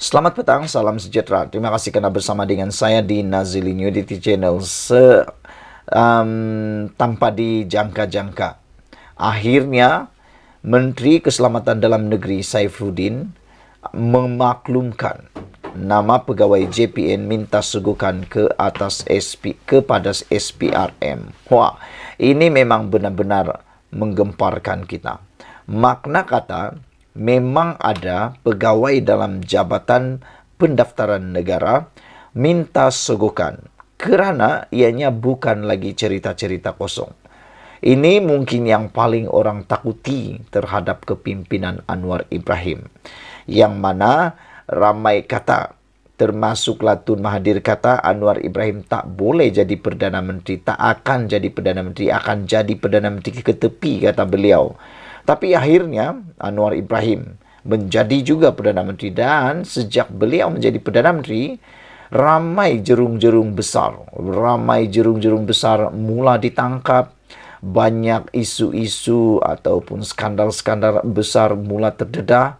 Selamat petang, salam sejahtera. Terima kasih karena bersama dengan saya di Nazilin Unity Channel tanpa dijangka-jangka. Akhirnya, Menteri Keselamatan Dalam Negeri Saifuddin memaklumkan nama pegawai JPN minta suguhkan kepada SPRM. Wah, ini memang benar-benar menggemparkan kita. Makna kata, memang ada pegawai dalam Jabatan Pendaftaran Negara minta suguhkan kerana ianya bukan lagi cerita-cerita kosong. Ini mungkin yang paling orang takuti terhadap kepimpinan Anwar Ibrahim. Yang mana ramai kata, termasuklah Tun Mahathir kata Anwar Ibrahim tak boleh jadi Perdana Menteri, tak akan jadi Perdana Menteri, akan jadi Perdana Menteri ke tepi, kata beliau. Tapi akhirnya Anwar Ibrahim menjadi juga Perdana Menteri, dan sejak beliau menjadi Perdana Menteri, ramai jerung-jerung besar mula ditangkap, banyak isu-isu ataupun skandal-skandal besar mula terdedah.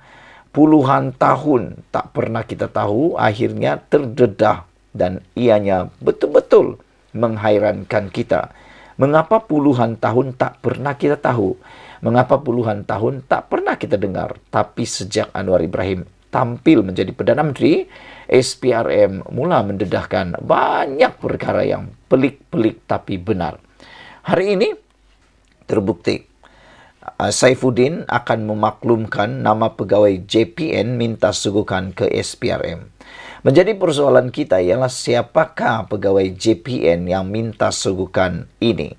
Puluhan tahun tak pernah kita tahu, akhirnya terdedah, dan ianya betul-betul menghairankan kita. Mengapa puluhan tahun tak pernah kita tahu? Mengapa puluhan tahun tak pernah kita dengar? Tapi sejak Anwar Ibrahim tampil menjadi Perdana Menteri, SPRM mula mendedahkan banyak perkara yang pelik-pelik tapi benar. Hari ini terbukti Saifuddin akan memaklumkan nama pegawai JPN minta suguhkan ke SPRM. Menjadi persoalan kita ialah siapakah pegawai JPN yang minta suguhkan ini.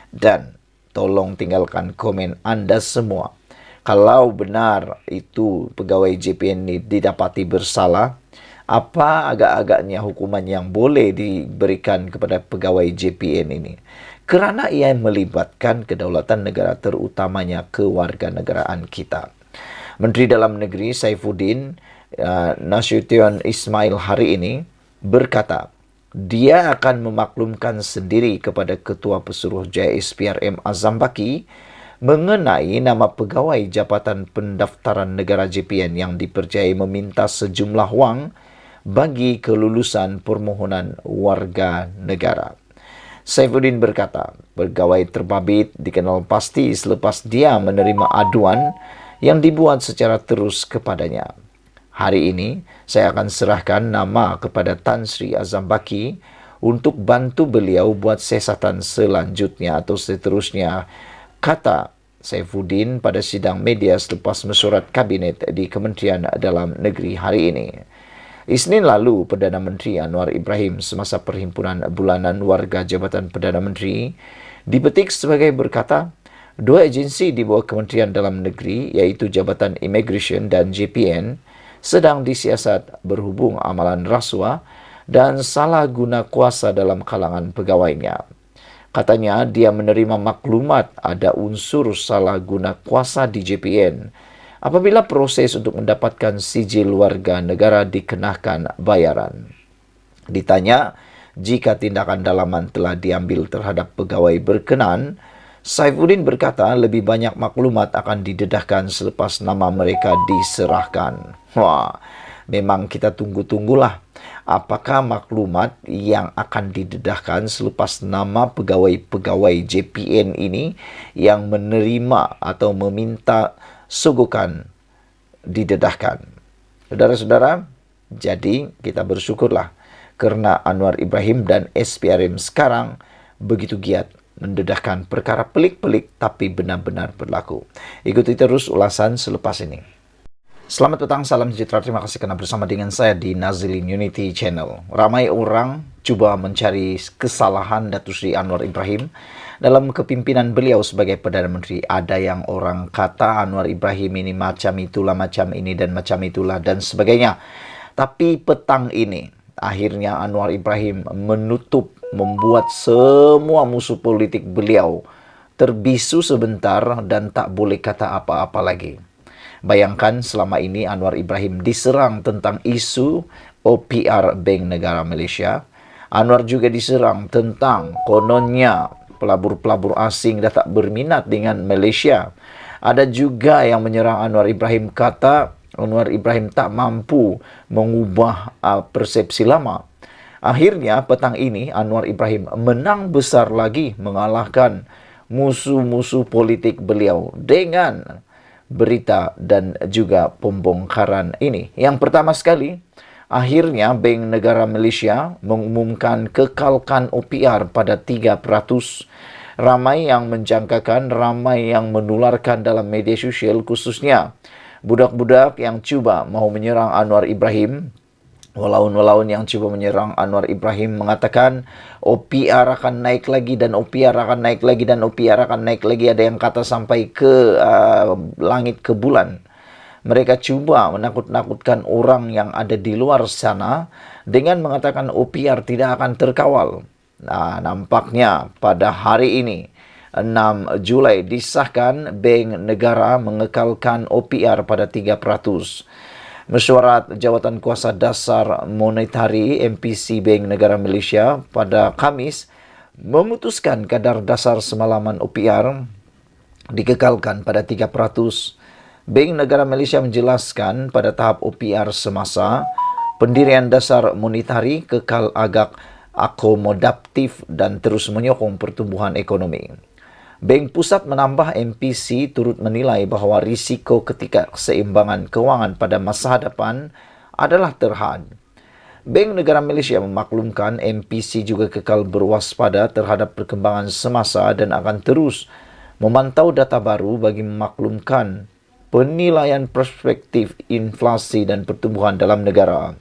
Dan tolong tinggalkan komen anda semua. Kalau benar itu pegawai JPN ini didapati bersalah, apa agak-agaknya hukuman yang boleh diberikan kepada pegawai JPN ini? Kerana ia melibatkan kedaulatan negara, terutamanya kewarganegaraan kita. Menteri Dalam Negeri Saifuddin Nasution Ismail hari ini berkata, dia akan memaklumkan sendiri kepada Ketua Pesuruhjaya SPRM Azam Baki mengenai nama pegawai Jabatan Pendaftaran Negara JPN yang dipercayai meminta sejumlah wang bagi kelulusan permohonan warga negara. Saifuddin berkata, pegawai terbabit dikenal pasti selepas dia menerima aduan yang dibuat secara terus kepadanya. Hari ini, saya akan serahkan nama kepada Tan Sri Azam Baki untuk bantu beliau buat siasatan selanjutnya atau seterusnya, kata Saifuddin pada sidang media selepas mesyuarat kabinet di Kementerian Dalam Negeri hari ini. Isnin lalu, Perdana Menteri Anwar Ibrahim semasa Perhimpunan Bulanan Warga Jabatan Perdana Menteri dipetik sebagai berkata, dua agensi di bawah Kementerian Dalam Negeri iaitu Jabatan Immigration dan JPN sedang disiasat berhubung amalan rasuah dan salah guna kuasa dalam kalangan pegawainya. Katanya dia menerima maklumat ada unsur salah guna kuasa di JPN apabila proses untuk mendapatkan sijil warga negara dikenakan bayaran. Ditanya jika tindakan dalaman telah diambil terhadap pegawai berkenaan, Saifuddin berkata lebih banyak maklumat akan didedahkan selepas nama mereka diserahkan. Wah, memang kita tunggu-tunggulah apakah maklumat yang akan didedahkan selepas nama pegawai-pegawai JPN ini yang menerima atau meminta suguhkan didedahkan. Saudara-saudara, jadi kita bersyukurlah kerana Anwar Ibrahim dan SPRM sekarang begitu giat mendedahkan perkara pelik-pelik tapi benar-benar berlaku. Ikuti terus ulasan selepas ini. Selamat petang, salam sejahtera. Terima kasih kerana bersama dengan saya di Nazilin Unity Channel. Ramai orang cuba mencari kesalahan Datuk Seri Anwar Ibrahim dalam kepimpinan beliau sebagai Perdana Menteri. Ada yang orang kata Anwar Ibrahim ini macam itulah, macam ini dan macam itulah dan sebagainya. Tapi petang ini, akhirnya Anwar Ibrahim membuat semua musuh politik beliau terbisu sebentar dan tak boleh kata apa-apa lagi. Bayangkan selama ini Anwar Ibrahim diserang tentang isu OPR Bank Negara Malaysia. Anwar juga diserang tentang kononnya pelabur-pelabur asing dah tak berminat dengan Malaysia. Ada juga yang menyerang Anwar Ibrahim kata Anwar Ibrahim tak mampu mengubah persepsi lama. Akhirnya petang ini Anwar Ibrahim menang besar lagi mengalahkan musuh-musuh politik beliau dengan berita dan juga pembongkaran ini. Yang pertama sekali, akhirnya Bank Negara Malaysia mengumumkan kekalkan OPR pada 3%. Ramai yang menjangkakan, ramai yang menularkan dalam media sosial, khususnya budak-budak yang cuba mahu menyerang Anwar Ibrahim. Walaun-walaun yang cuba menyerang Anwar Ibrahim mengatakan OPR akan naik lagi dan OPR akan naik lagi dan OPR akan naik lagi. Ada yang kata sampai ke langit, ke bulan. Mereka cuba menakut-nakutkan orang yang ada di luar sana dengan mengatakan OPR tidak akan terkawal. Nah, nampaknya pada hari ini 6 Julai disahkan Bank Negara mengekalkan OPR pada 3%. Mesyuarat Jawatan Kuasa Dasar Monetari MPC Bank Negara Malaysia pada Khamis memutuskan kadar dasar semalaman OPR dikekalkan pada 3%. Bank Negara Malaysia menjelaskan pada tahap OPR semasa, pendirian dasar monetari kekal agak akomodatif dan terus menyokong pertumbuhan ekonomi. Bank Pusat menambah MPC turut menilai bahawa risiko ketidakseimbangan kewangan pada masa hadapan adalah terhad. Bank Negara Malaysia memaklumkan MPC juga kekal berwaspada terhadap perkembangan semasa dan akan terus memantau data baru bagi memaklumkan penilaian perspektif inflasi dan pertumbuhan dalam negara.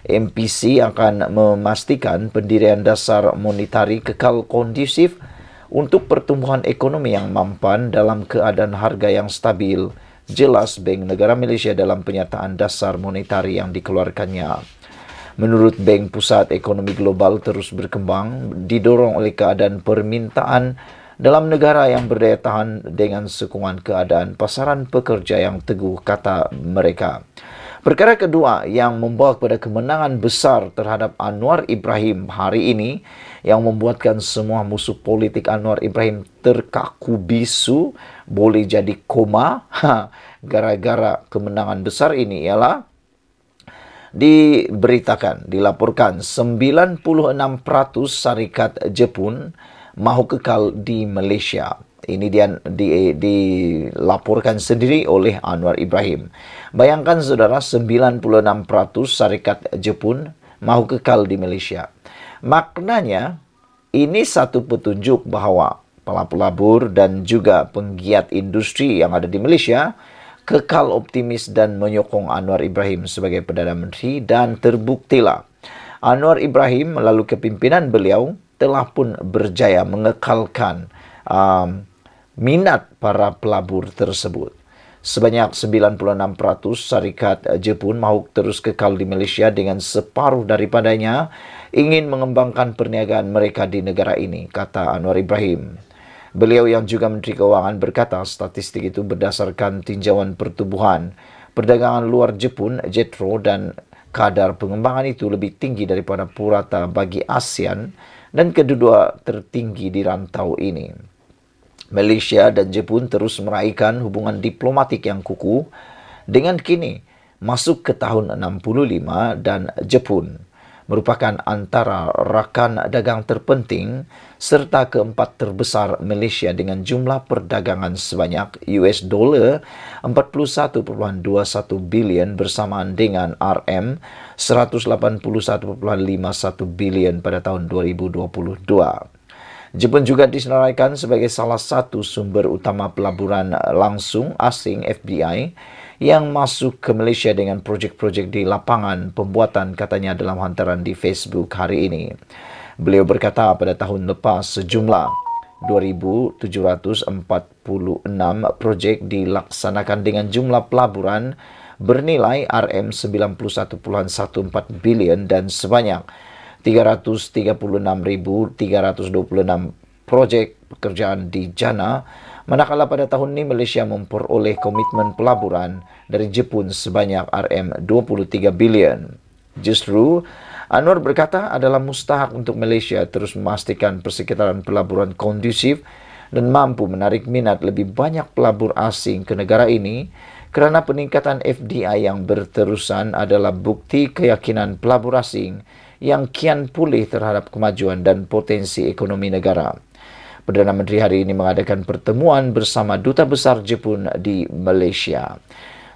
MPC akan memastikan pendirian dasar monetari kekal kondusif untuk pertumbuhan ekonomi yang mampan dalam keadaan harga yang stabil, jelas Bank Negara Malaysia dalam penyataan dasar monetari yang dikeluarkannya. Menurut Bank Pusat, ekonomi global terus berkembang, didorong oleh keadaan permintaan dalam negara yang berdaya tahan dengan sokongan keadaan pasaran pekerja yang teguh, kata mereka. Perkara kedua yang membawa kepada kemenangan besar terhadap Anwar Ibrahim hari ini, yang membuatkan semua musuh politik Anwar Ibrahim terkaku bisu, boleh jadi koma, gara-gara kemenangan besar ini ialah dilaporkan 96% syarikat Jepun mahu kekal di Malaysia. Ini dilaporkan sendiri oleh Anwar Ibrahim. Bayangkan saudara, 96% syarikat Jepun mahu kekal di Malaysia. Maknanya, ini satu petunjuk bahawa pelabur dan juga penggiat industri yang ada di Malaysia kekal optimis dan menyokong Anwar Ibrahim sebagai Perdana Menteri, dan terbuktilah Anwar Ibrahim melalui kepimpinan beliau telah pun berjaya mengekalkan minat para pelabur tersebut. Sebanyak 96% syarikat Jepun mahu terus kekal di Malaysia dengan separuh daripadanya ingin mengembangkan perniagaan mereka di negara ini, kata Anwar Ibrahim. Beliau yang juga Menteri Keuangan berkata statistik itu berdasarkan tinjauan pertumbuhan perdagangan luar Jepun, JETRO, dan kadar pengembangan itu lebih tinggi daripada purata bagi ASEAN dan kedua tertinggi di rantau ini. Malaysia dan Jepun terus meraihkan hubungan diplomatik yang kukuh dengan kini masuk ke tahun 65 dan Jepun merupakan antara rakan dagang terpenting serta keempat terbesar Malaysia dengan jumlah perdagangan sebanyak US $41.21 bilion bersamaan dengan RM 181.51 bilion pada tahun 2022. Jepun juga disenaraikan sebagai salah satu sumber utama pelaburan langsung asing FDI yang masuk ke Malaysia dengan projek-projek di lapangan pembuatan, katanya dalam hantaran di Facebook hari ini. Beliau berkata pada tahun lepas sejumlah 2,746 projek dilaksanakan dengan jumlah pelaburan bernilai RM 91.14 bilion dan sebanyak 336,326 projek pekerjaan di jana, manakala pada tahun ini Malaysia memperoleh komitmen pelaburan dari Jepun sebanyak RM 23 bilion. Justru, Anwar berkata adalah mustahak untuk Malaysia terus memastikan persekitaran pelaburan kondusif dan mampu menarik minat lebih banyak pelabur asing ke negara ini Kerana peningkatan FDI yang berterusan adalah bukti keyakinan pelabur asing yang kian pulih terhadap kemajuan dan potensi ekonomi negara. Perdana Menteri hari ini mengadakan pertemuan bersama Duta Besar Jepun di Malaysia.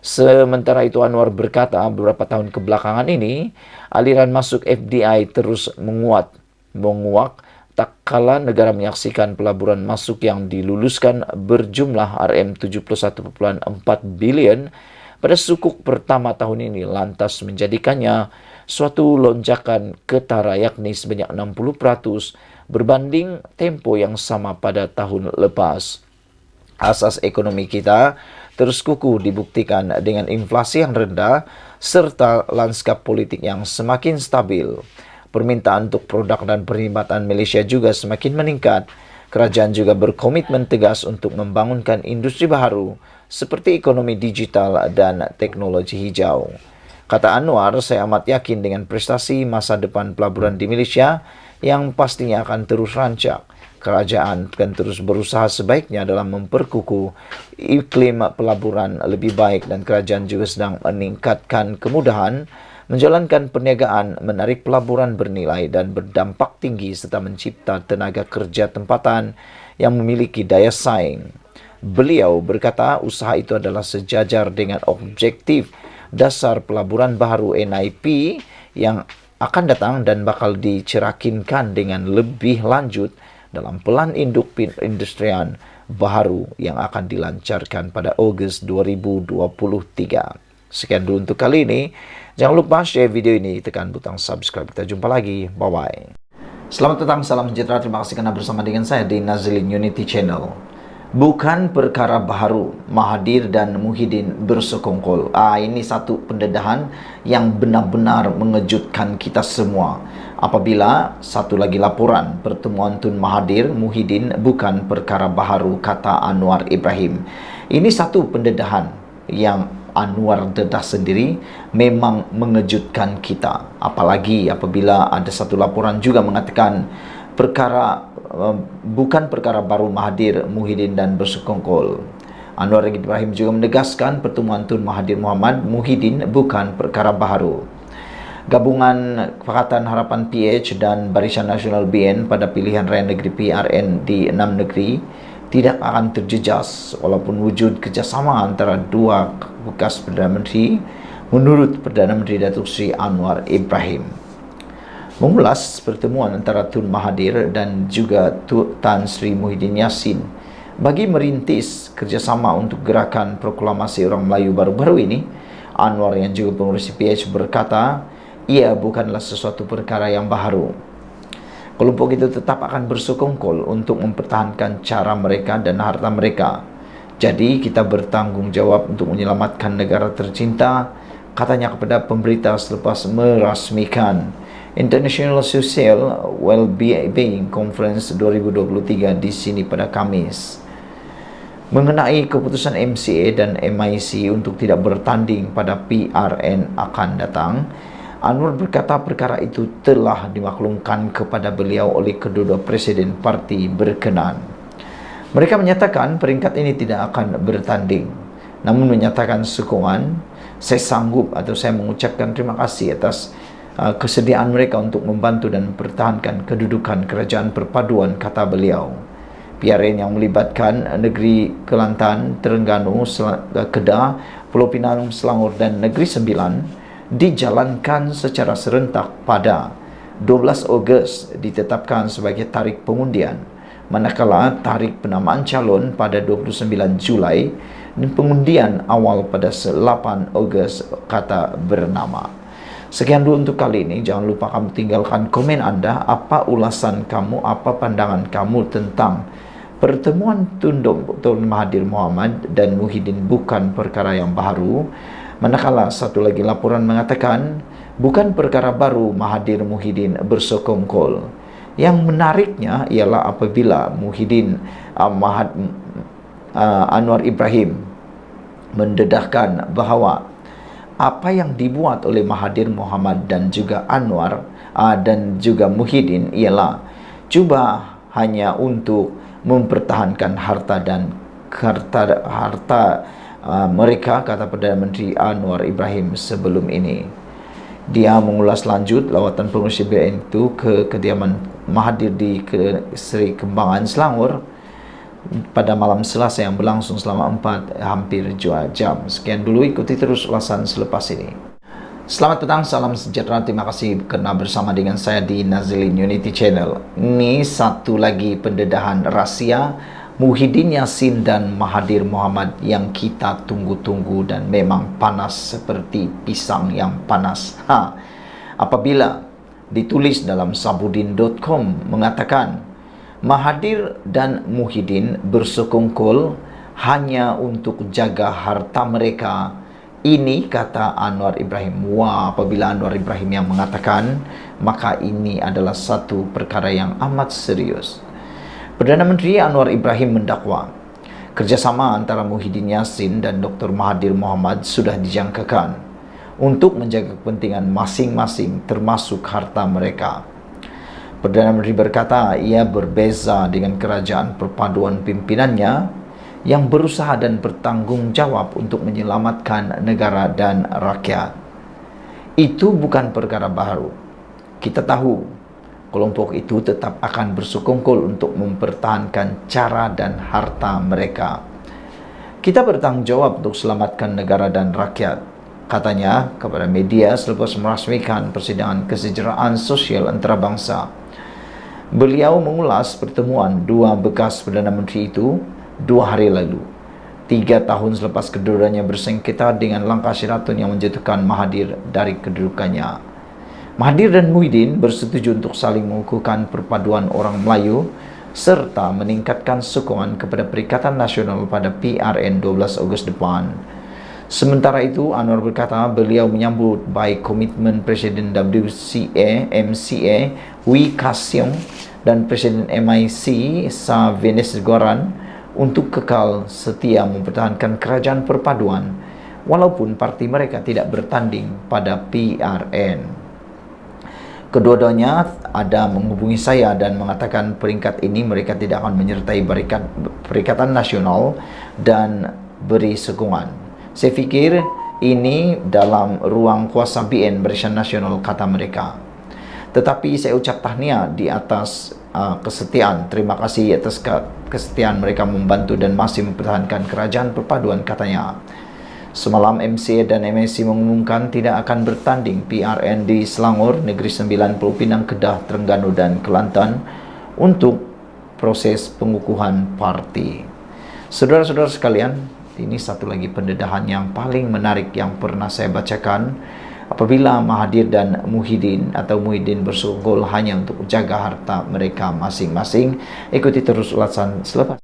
Sementara itu, Anwar berkata beberapa tahun kebelakangan ini, aliran masuk FDI terus menguat, menguak tak kala negara menyaksikan pelaburan masuk yang diluluskan berjumlah RM71.4 bilion pada sukuk pertama tahun ini, lantas menjadikannya suatu lonjakan ketara, yakni sebanyak 60% berbanding tempo yang sama pada tahun lepas. Asas ekonomi kita terus kukuh dibuktikan dengan inflasi yang rendah serta lanskap politik yang semakin stabil. Permintaan untuk produk dan perkhidmatan Malaysia juga semakin meningkat. Kerajaan juga berkomitmen tegas untuk membangunkan industri baharu seperti ekonomi digital dan teknologi hijau. Kata Anwar, saya amat yakin dengan prestasi masa depan pelaburan di Malaysia yang pastinya akan terus rancak. Kerajaan akan terus berusaha sebaiknya dalam memperkukuh iklim pelaburan lebih baik, dan kerajaan juga sedang meningkatkan kemudahan menjalankan perniagaan, menarik pelaburan bernilai dan berdampak tinggi serta mencipta tenaga kerja tempatan yang memiliki daya saing. Beliau berkata usaha itu adalah sejajar dengan objektif dasar pelaburan baharu NIP yang akan datang dan bakal dicerakinkan dengan lebih lanjut dalam pelan induk perindustrian baharu yang akan dilancarkan pada Ogos 2023. Sekian dulu untuk kali ini. Jangan lupa share video ini, tekan butang subscribe. Kita jumpa lagi. Bye-bye. Selamat datang, salam sejahtera. Terima kasih karena bersama dengan saya di Nazilin Unity Channel. Bukan perkara baharu, Mahathir dan Muhyiddin bersekongkol. Ini satu pendedahan yang benar-benar mengejutkan kita semua. Apabila satu lagi laporan pertemuan Tun Mahathir Muhyiddin bukan perkara baharu, kata Anwar Ibrahim. Ini satu pendedahan yang Anwar dedah sendiri memang mengejutkan kita. Apalagi apabila ada satu laporan juga mengatakan bukan perkara baru Mahathir, Muhyiddin dan bersekongkol. Anwar Ibrahim juga menegaskan pertemuan Tun Mahathir Mohamad Muhyiddin bukan perkara baharu. Gabungan Pakatan Harapan PH dan Barisan Nasional BN pada pilihan raya negeri PRN di 6 negeri tidak akan terjejas walaupun wujud kerjasama antara dua bekas Perdana Menteri, menurut Perdana Menteri Datuk Seri Anwar Ibrahim. Mengulas pertemuan antara Tun Mahathir dan juga Tan Sri Muhyiddin Yassin bagi merintis kerjasama untuk gerakan proklamasi orang Melayu baru-baru ini, Anwar yang juga pengurus PH berkata, ia bukanlah sesuatu perkara yang baharu. Kelompok itu tetap akan bersekongkol untuk mempertahankan cara mereka dan harta mereka. Jadi kita bertanggung jawab untuk menyelamatkan negara tercinta, katanya kepada pemberita selepas merasmikan International Social Wellbeing Conference 2023 di sini pada Khamis. Mengenai keputusan MCA dan MIC untuk tidak bertanding pada PRN akan datang, Anwar berkata perkara itu telah dimaklumkan kepada beliau oleh kedua presiden parti berkenan. Mereka menyatakan peringkat ini tidak akan bertanding, namun menyatakan sokongan. Saya sanggup atau saya mengucapkan terima kasih atas kesediaan mereka untuk membantu dan mempertahankan kedudukan kerajaan perpaduan, kata beliau. PRN yang melibatkan negeri Kelantan, Terengganu, Kedah, Pulau Pinang, Selangor dan Negeri Sembilan dijalankan secara serentak pada 12 Ogos ditetapkan sebagai tarikh pengundian, manakala tarikh penamaan calon pada 29 Julai dan pengundian awal pada 8 Ogos kata bernama. Sekian dulu untuk kali ini. Jangan lupa kamu tinggalkan komen Anda, apa ulasan kamu, apa pandangan kamu tentang pertemuan Tun Mahathir Mohamad dan Muhyiddin bukan perkara yang baharu. Manakala satu lagi laporan mengatakan bukan perkara baru Mahathir Muhyiddin bersekongkol. Yang menariknya ialah apabila Muhyiddin Anwar Ibrahim mendedahkan bahawa apa yang dibuat oleh Mahathir Mohamad dan juga Anwar dan juga Muhyiddin ialah cuba hanya untuk mempertahankan harta mereka, kata Perdana Menteri Anwar Ibrahim sebelum ini. Dia mengulas lanjut lawatan pengurusi BN itu ke kediaman Mahathir di Seri Kembangan, Selangor pada malam Selasa yang berlangsung selama hampir 2 jam. Sekian dulu, ikuti terus ulasan selepas ini. Selamat petang, salam sejahtera, terima kasih karena bersama dengan saya di Nazilin Unity Channel. Ini satu lagi pendedahan rahasia Muhyiddin Yassin dan Mahathir Mohamad yang kita tunggu-tunggu dan memang panas seperti pisang yang panas. Apabila ditulis dalam sabudin.com mengatakan Mahathir dan Muhyiddin bersekongkol hanya untuk jaga harta mereka. Ini kata Anwar Ibrahim. Wah, apabila Anwar Ibrahim yang mengatakan, maka ini adalah satu perkara yang amat serius. Perdana Menteri Anwar Ibrahim mendakwa kerjasama antara Muhyiddin Yassin dan Dr. Mahathir Mohamad sudah dijangkakan untuk menjaga kepentingan masing-masing termasuk harta mereka. Perdana Menteri berkata ia berbeza dengan kerajaan perpaduan pimpinannya yang berusaha dan bertanggung jawab untuk menyelamatkan negara dan rakyat. Itu bukan perkara baru. Kita tahu kelompok itu tetap akan bersekongkol untuk mempertahankan cara dan harta mereka. Kita bertanggung jawab untuk selamatkan negara dan rakyat, katanya kepada media selepas merasmikan persidangan kesejahteraan sosial antarabangsa. Beliau mengulas pertemuan dua bekas Perdana Menteri itu 2 hari lalu, 3 tahun selepas kedudukannya bersengketa dengan langkah Sheraton yang menjatuhkan Mahathir dari kedudukannya. Mahathir dan Muhyiddin bersetuju untuk saling mengukuhkan perpaduan orang Melayu serta meningkatkan sokongan kepada Perikatan Nasional pada PRN 12 Ogos depan. Sementara itu, Anwar berkata beliau menyambut baik komitmen Presiden MCA Wee Ka Siong dan Presiden MIC Sa Venesgoran untuk kekal setia mempertahankan kerajaan perpaduan walaupun parti mereka tidak bertanding pada PRN. Kedua-duanya ada menghubungi saya dan mengatakan peringkat ini mereka tidak akan menyertai Perikatan Nasional dan beri sokongan. Saya fikir ini dalam ruang kuasa BN Barisan Nasional, kata mereka. Tetapi saya ucap tahniah di atas kesetiaan. Terima kasih atas kesetiaan mereka membantu dan masih mempertahankan kerajaan perpaduan, katanya. Semalam MCA dan MSC mengumumkan tidak akan bertanding PRN di Selangor, Negeri Sembilan, Pulau Pinang, Kedah, Terengganu dan Kelantan untuk proses pengukuhan parti. Saudara-saudara sekalian, ini satu lagi pendedahan yang paling menarik yang pernah saya bacakan. Apabila Mahathir dan Muhyiddin bersekongkol hanya untuk jaga harta mereka masing-masing, ikuti terus ulasan selepas.